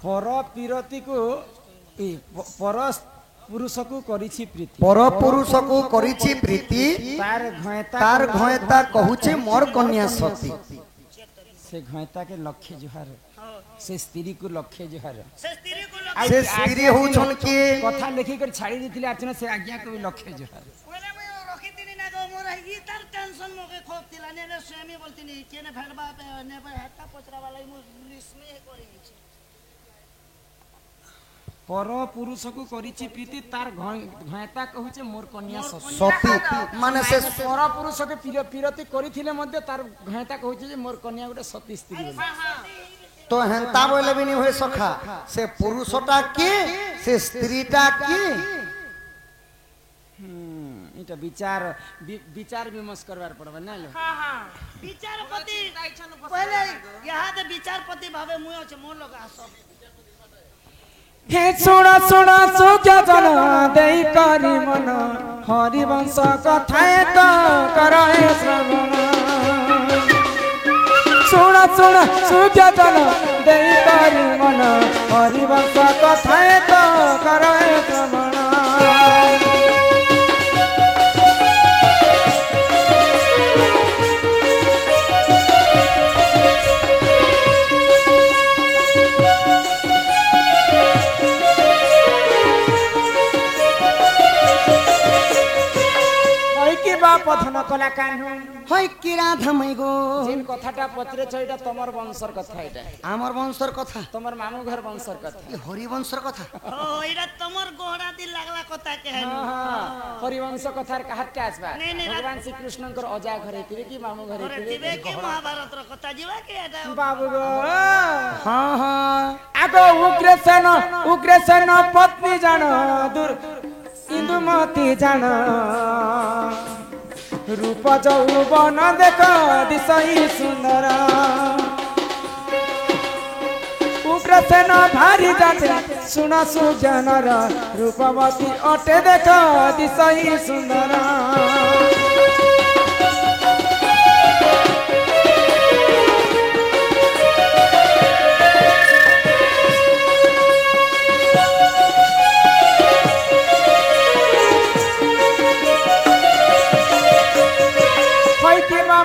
पर पीरती को पर पुरुष को करिछि प्रीति पर पुरुष को करिछि प्रीति तार घयता कहूचे मोर कन्या सती से घयता के लक्ष्य जुहार से स्त्री को लक्ष्य जुहार से स्त्री होछन के कथा लेखि कर छाड़ी दिथिले अर्चना से आज्ञा को लक्ष्य जुहार कोले मैं रखी दिनी ना गो मोर ही तार टेंशन मोके खोप दिला ने स्वामी बोलतिनी केने भेड़बा ने हेता पोचरा वाला मु स्नेह करी पर पुरुष को करिछि प्रीति तार घयता कहूचे मोर कन्या सती माने से पर पुरुष के पीरती करिथिले मध्ये तार घयता कहूचे जे मोर कन्या गुटे सती स्त्री तो हेंता बोले भी नहीं होय सखा से पुरुषटा के से स्त्रीटा के इटा विचार विमर्श करबार पड़बे ना लो हां हां विचारपति पहले यहां ते विचारपति भावे मुय अछि मोर लगा सब हे सुना सुना सुख्या जन देई करी मन हरि वंश कथाए तो करे श्रवण सुना सुना सुख्या जन देई करी मन हरि वंश कथाए तो करे श्रवण पथन कला कान्हू हय कि राधा मई गो जिन कथाटा पत्रे छइटा तमर वंशर कथा एटा आमर वंशर कथा तमर मामू घर वंशर कथा ये हरि वंशर कथा ओ एटा तमर गोहरा दिल लागला कथा के है हां हरि वंश कथार कहत के आसबा नहीं भगवान श्री कृष्णकर अजा घरे तिबे कि मामू घरे तिबे कि महाभारत र कथा जीवा के एटा बाबू गो हां हां आगो उग्रसेन पत्नी जान दूर इंदुमती जान रूप जौवन देख दिशई सुंदर उग्रसेन भारी जाते सुना सुजनर रूपवती अटे देख दिशई सुंदर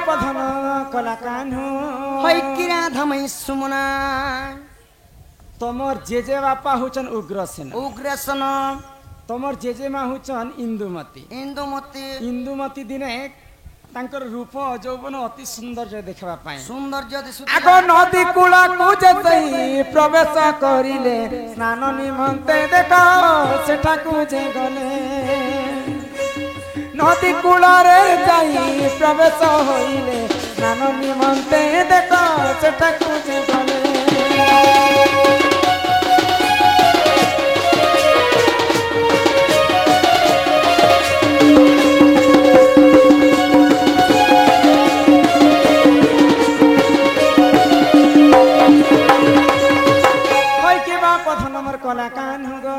पधन कला कान्हू हय कि राधा मई सुमना तमर जेजे बापा हुचन उग्रसेन तमर जेजे मा हुचन इंदुमती दिने तांकर रूप जौवन अति सौंदर्य देखबा पाए सौंदर्य आगो नदी कूला को जतई प्रवेश करिले स्नान निमंते देखो सेठा को जे गले नदी कूलरे जाई प्रवेश होइले स्नान निमंते देखो सेठा को जे गले होय के बा पथ नंबर कला कान्हू गो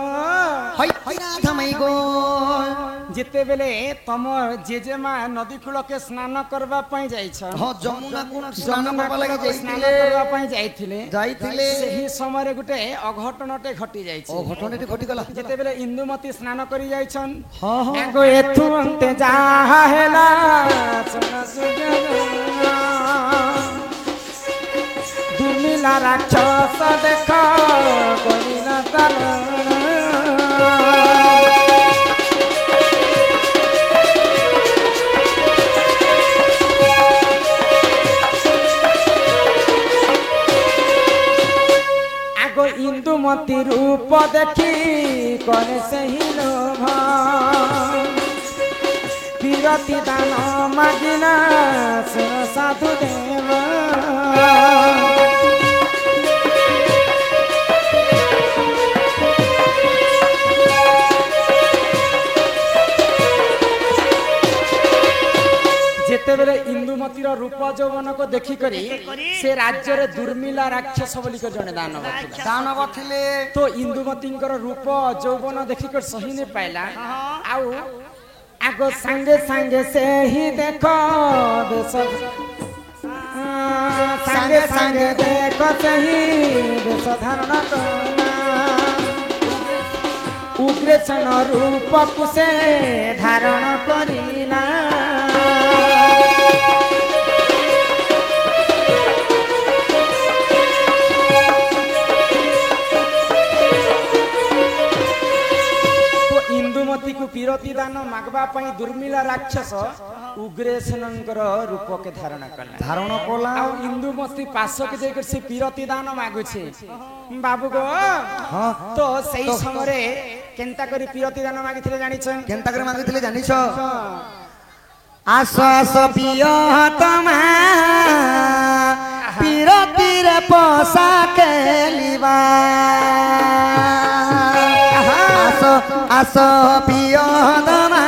हय राधा मई गो जेते बेले तमर जेजेमा नदी कूल के स्नान करबा पई जाई छ हां जमुना कोन स्नान करबा लागि स्नान करबा पई जाईथिले सेही समय रे गुटे अघटनटे घटी जाई छ अघटनटे घटी गला जेते बेले इंदुमती स्नान करी जाई छन हां हां एगो एथु अंते जा हेला सुना सुजना दुमिला राक्षस देख कोनिना तारा इंदुमती रूप देखी करे से ही लोभ पीरती दान मागिना साधु देव जेते बेले इंदुमती रूप जौवन को देखी करी से राज्य रे दुर्मिला राक्षस बोली को जने दानव थिले तो इंदुमती रूप जौवन देखी कर सही ने पाइला आउ आगो संगे संगे से ही देखो ସାଙ୍ଗେ ସାଙ୍ଗେ ଦେଖ ସେହି ବେଶ ଧାରଣ କଲା ଉଗ୍ରେସନ ରୂପକୁ ସେ ଧାରଣ କରିଲା इंदुमती को पीरती दान मागवा पाई दुर्मिला राक्षस उग्रेसनंकर रूप के धारण कला आ इंदुमती पास के जेकर से पीरती दान मागु छे बाबू गो तो सही समय केनता करी पीरती दान मागिथिले जानि छ केनता करे मागिथिले जानि छ आस आस पियो तमा पीरती रे पोसा केलिबा आस पियो दमा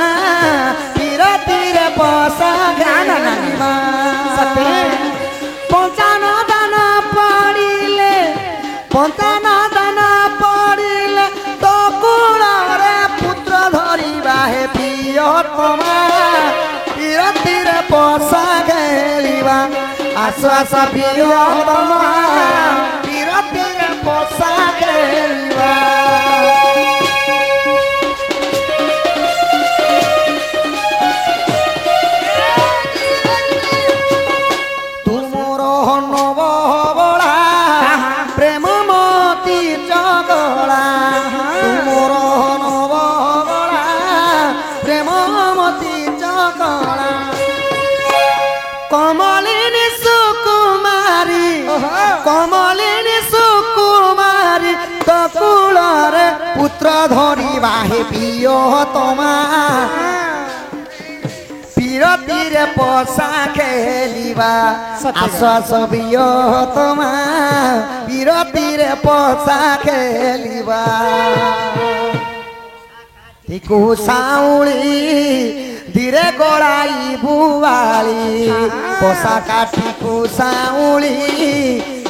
पीरती रे पोसा केलिबा सते पंचान दान पड़िले तो कुଳରେ पुत्र धरिबा हे पियो तमा पीरती रे पोसा केलिबा आस आस पियो तमा पीरती रे पोसा केलिबा कमलिनी सुकुमारी तो कुଳରେ पुत्र धरिबा हे पियो तमा पीरती रे पोसा केलिबा आस आस पियो तमा पीरती रे पोसा केलिबा तिकु साउली धीरे गोलाई बुवाली पोसा काठी को साउली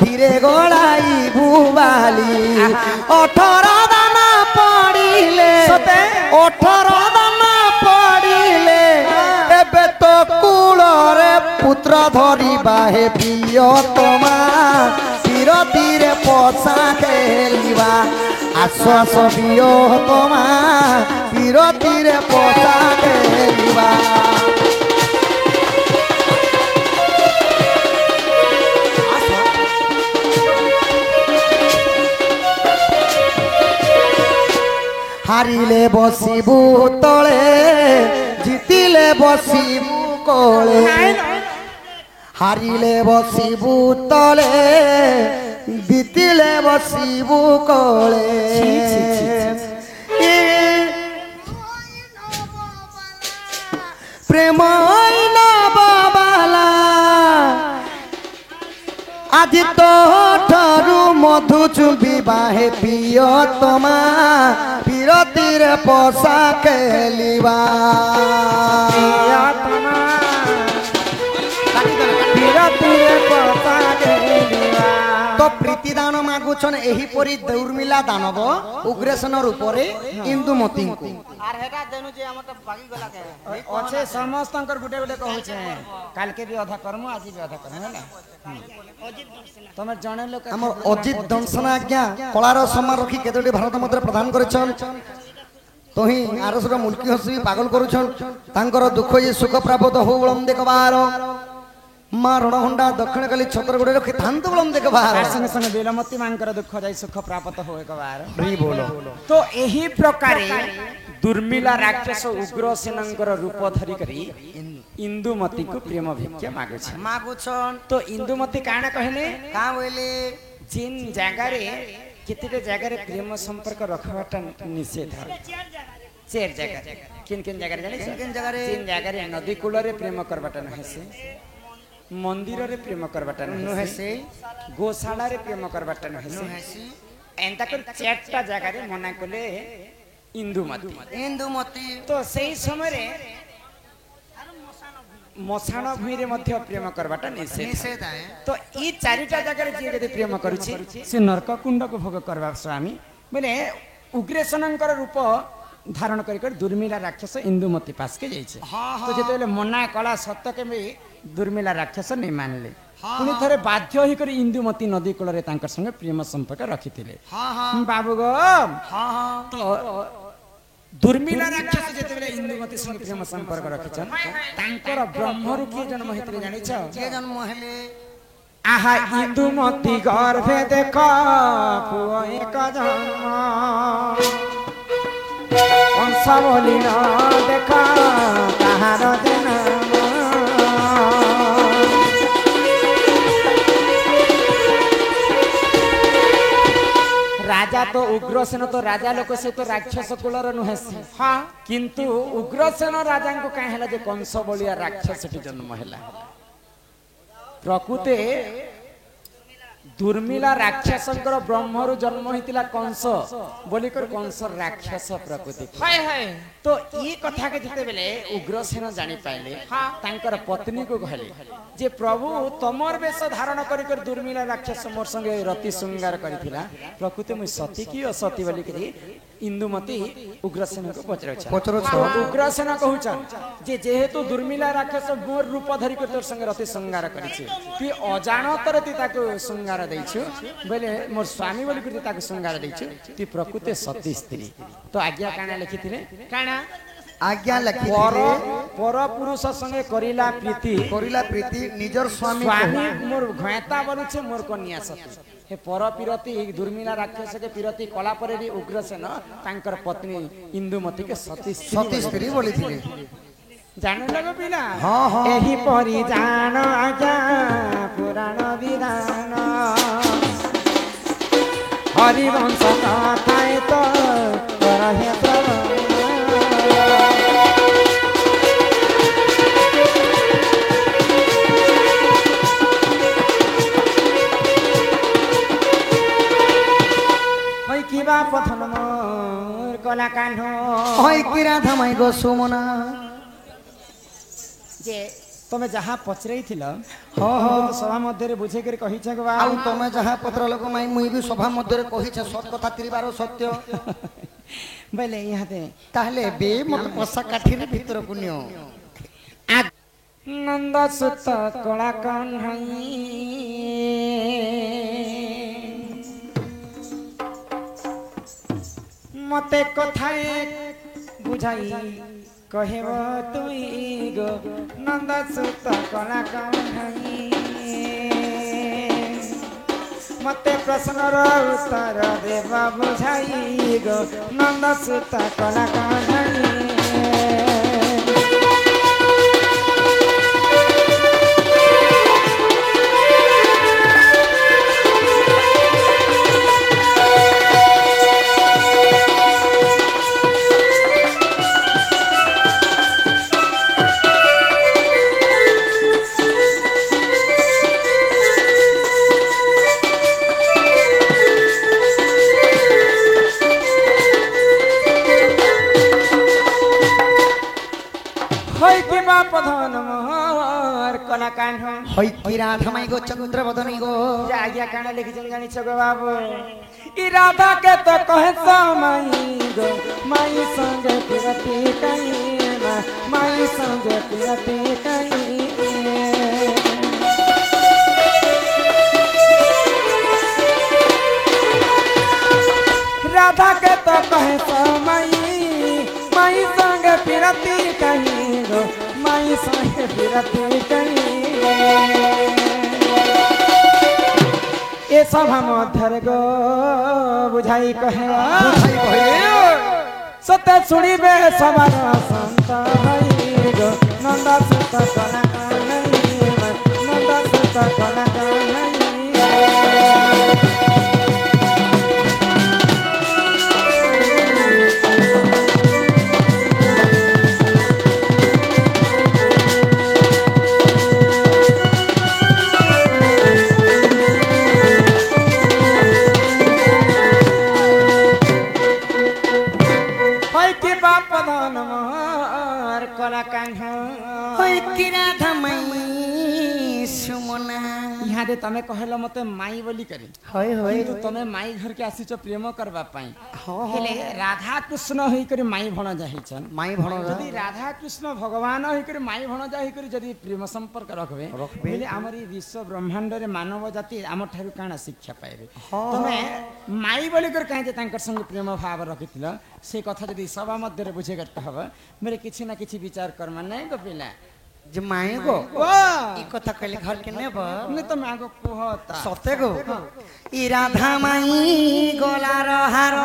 धीरे गोलाई बुवाली 18 दाना पड़िले 18 दाना पड़िले एबे तो कुଳରେ पुत्र धरिबा हे पियो तमा पीरती रे पोसा केलिबा आस आस पियो तमा पीरती रे पोसा केलिबा हारिले बसिबु तले जितिले बसिबु कोले हारिले बसिबु तले जितिले बसिबु कोले प्रेम बाबाला আজি তো ঠারু মধু চুবিবা হে পিয় তোমা পীরতির পোষা কেলিবা तो प्रीति दान मागुछन एही परी दौर्मिला दानव उग्रेसन रूप रे इंदुमती को आर हेटा देनु जे हमर बागी गला के अच्छे समस्तंकर गुटे गुटे कहू छे काल के भी आधा करमु आज भी आधा करमु ना तमे जणे लोक हम अजित दंसना आज्ञा कलार समान रखी केतोटी भारत मुद्रा प्रदान करिछन तोही आरसर मुल्की हसी पागल करूछन तांकर दुख ये सुख प्राप्त हो बलम देखबार मां रणहंडा दक्षिण काली छत्रगुड़े रखी थांत बलम देखबार संग संग बेलमती मांकर दुख जाई सुख प्राप्त हो एकबार फ्री बोलो तो एही प्रकारे दुर्मिला राक्षस उग्रसेनंकर रूप धरि करी इंदुमती को प्रेम भिक्षा मागुछन तो इंदुमती काना कहले का बोले जिन जगह रे कितने जगह रे प्रेम संपर्क रखवाटा निषेध चार जगह किन किन जगह रे जानि किन जगह रे तीन जगह रे नदी कूल रे प्रेम करवाटा नहे से मंदिर रे प्रेम करवाटा नहे से गोशाला रे प्रेम करवाटा नहे से एंता कर चारटा जगह रे मना कले इंदुमती तो सही समय रे मशाण भूमि रे मध्य प्रेम करवाटा निषेध है तो ई चारिटा जगह रे जे प्रेम करूची से नरक कुंड को भोग करवा स्वामी बोले उग्रेसनंकर रूप धारण कर दुर्मिला राक्षस इंदुमती पास के जाइए तो जेते मना कला सत्य के भी दुर्मिला राक्षस नहीं मानले ପୁଣି ଥରେ ବାଧ୍ୟ ହେଇକରି ଇନ୍ଦୁମତୀ ନଦୀ କୂଳରେ ତାଙ୍କ ସଙ୍ଗେ ପ୍ରେମ ସମ୍ପର୍କ ରଖିଥିଲେ। ବାବୁ ଗୋ ତ ଦୁର୍ମିଳା ରାକ୍ଷସ ଯେତେବେଳେ ଇନ୍ଦୁମତୀ ସଙ୍ଗେ ପ୍ରେମ ସମ୍ପର୍କ ରଖିଛନ୍ ତାଙ୍କର ବ୍ରହ୍ମରୁ କିଏ ଜନ୍ମ ହେଇଥିଲେ ଜାଣିଛ? କିଏ ଜନ୍ମ ହେଲେ? ଆହା ଇନ୍ଦୁମତୀ ଗର୍ଭେ ଦେଖ ପୁଅ ଏକ ଜନ୍ମ କଂସ ବୋଲି ନ ଦେଖ ତାହାର ଜନ୍ମ। राजा तो उग्रसेन तो राजा लोक से तो राक्षस कुलर नुहे हाँ किंतु उग्रसेन राजा को कहीं है जे कंस बलिया राक्षस जन्म है प्रकृते दुर्मिला राक्षसंकर ब्रह्मरु जन्म होइतिला कंस बोलिकर कंस राक्षस प्रकृति तो ये कथा के जते बेले उग्रसेन जानि पाइले तांकर पत्नी को कहले जे प्रभु तमर वेश धारण कर दुर्मिला राक्षस मोर संगे रति श्रृंगार करिथिला प्रकृति मु सती की असती बोली कि इंदुमती उग्रसेन को पचरछ उग्रसेन कहउछन जे जेहेतु दुर्मिला राक्षस मोर रूप धरि कर तोर संगे रति श्रृंगार करिछि ती अजानतर ती ताको श्रृंगार दैछु बोले मोर स्वामी बोली कर ताको श्रृंगार दैछु ती प्रकृति सती स्त्री तो आज्ञा काना लिखिथिले काना आज्ञा लखी पर पुरुष संगे करिला प्रीति निजर स्वामी मोर घयता बनुछे मोर कन्या सती हे पर पिरती दुर्मिला राक्षस के पिरती कला परे भी उग्रसेन तांकर पत्नी इंदुमती के सती स्त्री बोली थी जान लगो पिला हां हां एही परी जान आज्ञा पुराण विधान हरिवंश कथाए तो करहे किबा पथन मोर कला कान्हो होय किरा धमाई गो सुमना जे तमे जहा पचरई थिल हो हो तो सभा मध्य रे बुझे कर कहि छ बा आ तमे जहा पत्र लोक माई मुई भी सभा मध्य रे कहि छ सत कथा त्रिबार सत्य बोले यहाते ताहले बे मत पसा काठी रे भीतर पुण्य नंद सुत कला कान्हई मते कथाए बुझाई कहेब तुई गो नंद सुत कला कान्हई मते प्रश्नर उत्तर देवा बुझाई गो नंद सुत कला कान्हई पधन मोर कला कान्हो होय कि राधा माई गो चंद्र बदनी गो आज्ञा काना लिखि जानि छ गो बाबू ई राधा के तो कहे माई गो माई संगे पिरती कई माई संगे पिरती कई राधा के तो कहे माई माई संगे पिरती कई गो माई संगे पिरती कई ए सभा मध्य गो बुझाई कहे सत्य सुनिबे सबार संत भाई गो नंदा सुत कला कान्हई नंदा सुत कला कान्हई कला कान्हो होय कि राधा माई सुमना यहाँ दे तमे कहलो मते माई बोली करे होय होय किंतु तमे माई घर के आसीचो प्रेम करबा पाई हाँ हेले राधा कृष्ण होई करे माई भणजा हिचन माई भणजा यदि राधा कृष्ण भगवान होई करे माई भणजा होई करे यदि प्रेम संपर्क रखबे हेले हमरी विश्व ब्रह्मांड रे मानव जाति हम ठारू काना शिक्षा पाइबे तमे माई बोली कर काहे जे तांकर संग प्रेम भाव रखिथिल से कथा यदि सभा मध्य रे बुझे करता हबे मेरे किछि ना किछि विचार कर माने गो पिला जे माई गो वाह ई कथा कहले घर के नेब ने तमे आगो कहता सते गो ई राधा माई गलार हार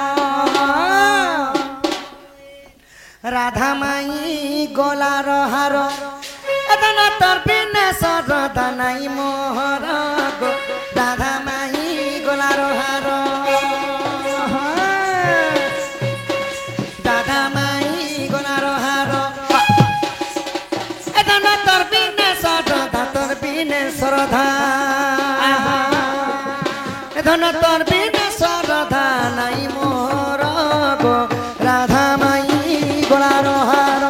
राधा माई गलार हार एदन तोर बिना सरदा नाई मोहर गो राधा माई गलार हार राधा माई गलार हार एदन तोर बिना सरदा तोर बिना सरदा एदन तोर बिना सरदा नाई मोहर गो राधा माई गलार हार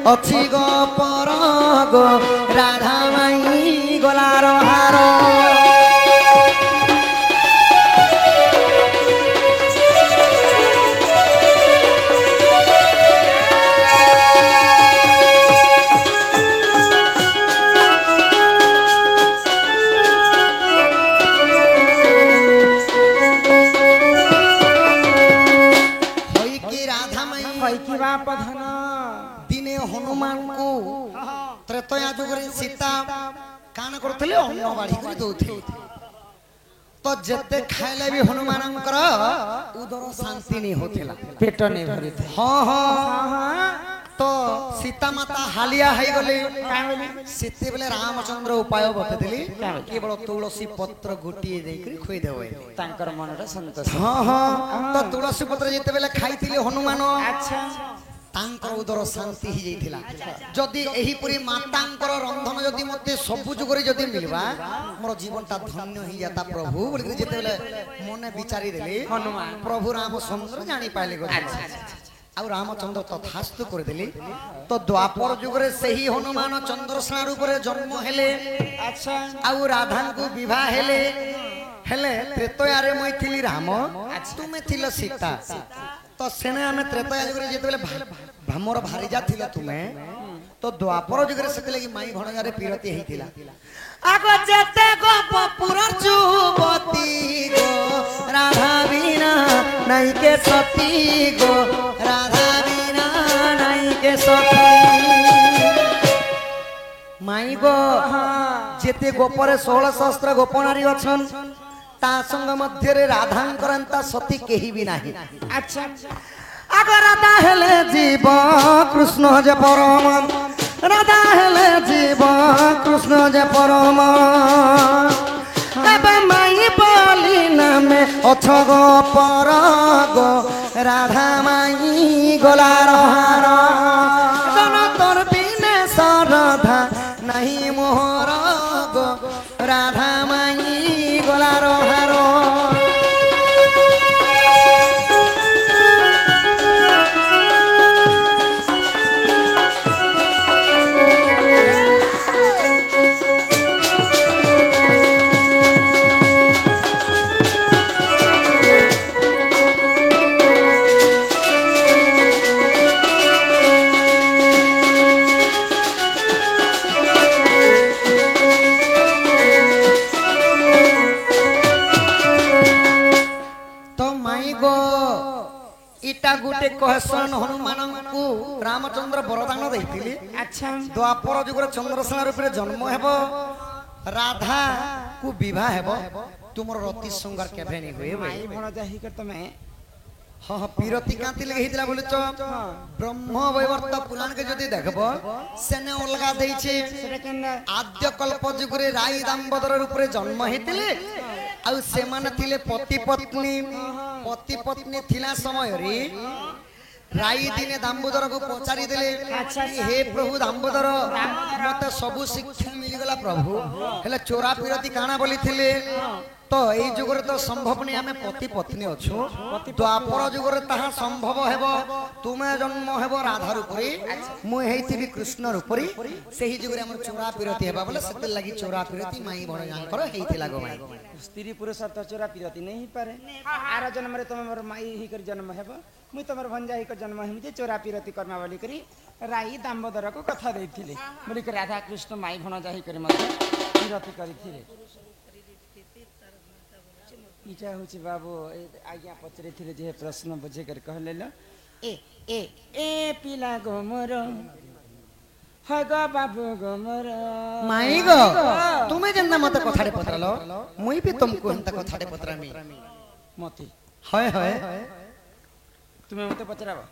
अच्छी गो पर गो राधा माई गलार हार राधा माई की बाप धन दिने हनुमान को त्रेतया जुगरे सीता कान करथले अन्न बाढ़ी कर दउथले तो जते खाइले भी हनुमानकर उदर शांति नहीं होथिला पेट नहीं भरी थे हां हां तो सीता माता हालिया हाई गले सीते बेले रामचंद्र उपाय बतेदेली केवल तुलसी पत्र गुटिए देकरी खोई देवे तांकर मनटा संतोष हां हां तो तुलसी पत्र जेते बेले खाइथिले हनुमान अच्छा तांकर उदर शांति ही जाइथिला जदि एही पुरी मातांकर रंधन जदि मते सबु जुगरे जदि मिलबा मोर जीवनटा धन्य ही जाता प्रभु बोलि जेते बेले मने विचारी देली हनुमान प्रभु रामचंद्र जानि पाइले गो आ रामचंद्र तथास्तु कर देली तो द्वापर जुगरे सही हनुमान चंद्रसेना रूप रे जन्म हेले अच्छा आ राधा को विवाह हेले हेले त्रेतया रे मैं थिली राम तुमे थिल सीता तो सेने हमें त्रेतया जुगरे जेते बेले भ्रमर भारिजा थिला तुमे तो द्वापर जुगरे सेते लगी माई भणजा रे पीरती हेतिला आगो जेते गोपपुर जुवती गो राधा बिना नहीं के सती गो राधा बिना नहीं के सती माई गो जेते गोपरे 16 सहस्त्र गोपनारी अछन ता संग मध्य रे राधांकरंता सती केही भी नाही अच्छा अगर राधा हेले जीव कृष्ण जे परम राधा हेले जीव कृष्ण जे परम एबे माई बोली नामे अछग पर गो राधा माई गलार हार जन तोर बिने सरधा नहीं मोहर गो राधा माई गलार हार गोटे कहसन हनुमान को रामचंद्र वरदान देथिली अच्छा द्वापर जुगर चंद्रसेना रूप रे जन्म हेबो राधा को विवाह हेबो तुमर रति संगार केभे नहीं हुए माई भणजा ही कर तमे हाँ पीरती कांति लगे हितला बोले तो ब्रह्म वैवर्त पुराण के जदि देखबो सेने अलगा देइछे सेटा केना आद्य कल्प जुगरे राई दामोदर रूप रे जन्म हेतिले आ सेमान थिले पति पत्नी थिला समय रे राई दिने दामोदर को पचारि देले हे प्रभु दामोदर मते सबु शिक्षा मिल गला प्रभु हेले चोरा पीरती काना बोली थिले तो एई जुगरे तो संभव नहीं हमें पति पत्नी अछु द्वापर जुगरे ताहा संभव हेबो तुमे जन्म हेबो राधा रूपरी मु हेइथिबि कृष्ण रूपरी सेही जुगरे हमर चोरा पीरती हेबा बोले सेते लागि चोरा पीरती माई बड़ जानकर हेइथिला गो माई स्त्री पुरुष तो चोरा पीरती नहीं पारे आर जन्म रे तुम मोर माई ही कर जन्म हेबो मुई तमर भंजा ही कर जन्म हेमि जे चोरा पीरती कर्मा बोली करी राई दामोदर को कथा देथिले बोली कर राधा कृष्ण माई भणजा ही करी मते पीरती करिथिले इटा होची बाबू आज्ञा पचरे थिले जे प्रश्न बुझे कर कहले ल ए ए ए पिला गोमर ह ग बाबू गोमर माई गो तुमे जन्ना मते कथाडे पत्रलो मुई भी तुमको हंता कथाडे पत्रामी मते हाय हाय तुमे मते पचराबो